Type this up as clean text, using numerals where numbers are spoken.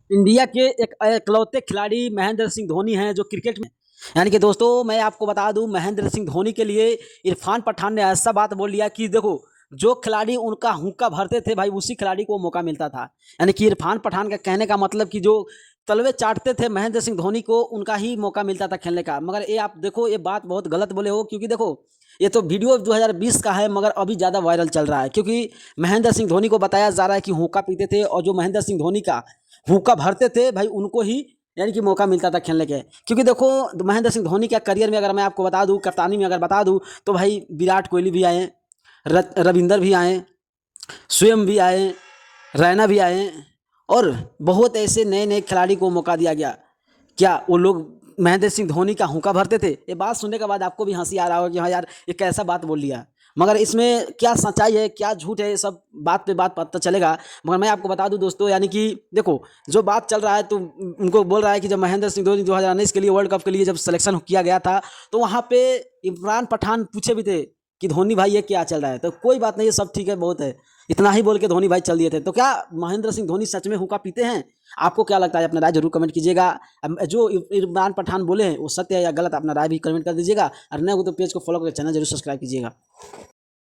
India के एक इकलौते खिलाड़ी महेंद्र सिंह धोनी हैं जो क्रिकेट में, यानी कि दोस्तों मैं आपको बता दूं, महेंद्र सिंह धोनी के लिए इरफान पठान ने ऐसा बात बोल दिया कि देखो, जो खिलाड़ी उनका हुक्का भरते थे भाई, उसी खिलाड़ी को मौका मिलता था। यानी कि इरफान पठान का कहने का मतलब कि जो तलवे चाटते थे महेंद्र सिंह धोनी को, उनका ही मौका मिलता था खेलने का। मगर ये आप देखो, ये बात बहुत गलत बोले हो, क्योंकि देखो ये तो वीडियो 2020 का है, मगर अभी ज़्यादा वायरल चल रहा है, क्योंकि महेंद्र सिंह धोनी को बताया जा रहा है कि हुक्का पीते थे, और जो महेंद्र सिंह धोनी का हुक्का भरते थे भाई, उनको ही यानी कि मौका मिलता था खेलने के। क्योंकि देखो, महेंद्र सिंह धोनी के करियर में अगर मैं आपको बता दूं, कप्तानी में अगर बता दूं, तो भाई विराट कोहली भी आए, रविंदर भी आए, स्वयं भी आए, रैना भी आए, और बहुत ऐसे नए नए खिलाड़ी को मौका दिया गया। क्या वो लोग महेंद्र सिंह धोनी का हुक्का भरते थे? ये बात सुनने के बाद आपको भी हंसी आ रहा होगा कि हाँ यार, ये कैसा बात बोल लिया। मगर इसमें क्या सच्चाई है, क्या झूठ है, ये सब बात पे बात पता चलेगा। मगर मैं आपको बता दूं दोस्तों, यानी कि देखो, जो बात चल रहा है, तो उनको बोल रहा है कि जब महेंद्र सिंह धोनी 2019 के लिए, वर्ल्ड कप के लिए जब सिलेक्शन किया गया था, तो वहाँ पे इमरान पठान पूछे भी थे कि धोनी भाई ये क्या चल रहा है, तो कोई बात नहीं, ये सब ठीक है, बहुत है, इतना ही बोल के धोनी भाई चल दिए थे। तो क्या महेंद्र सिंह धोनी सच में हुक्का पीते हैं? आपको क्या लगता है? अपना राय जरूर कमेंट कीजिएगा। जो इरफान पठान बोले हैं वो सत्य है या गलत, अपना राय भी कमेंट कर दीजिएगा। और नए हो तो पेज को फॉलो करके चैनल जरूर सब्सक्राइब कीजिएगा।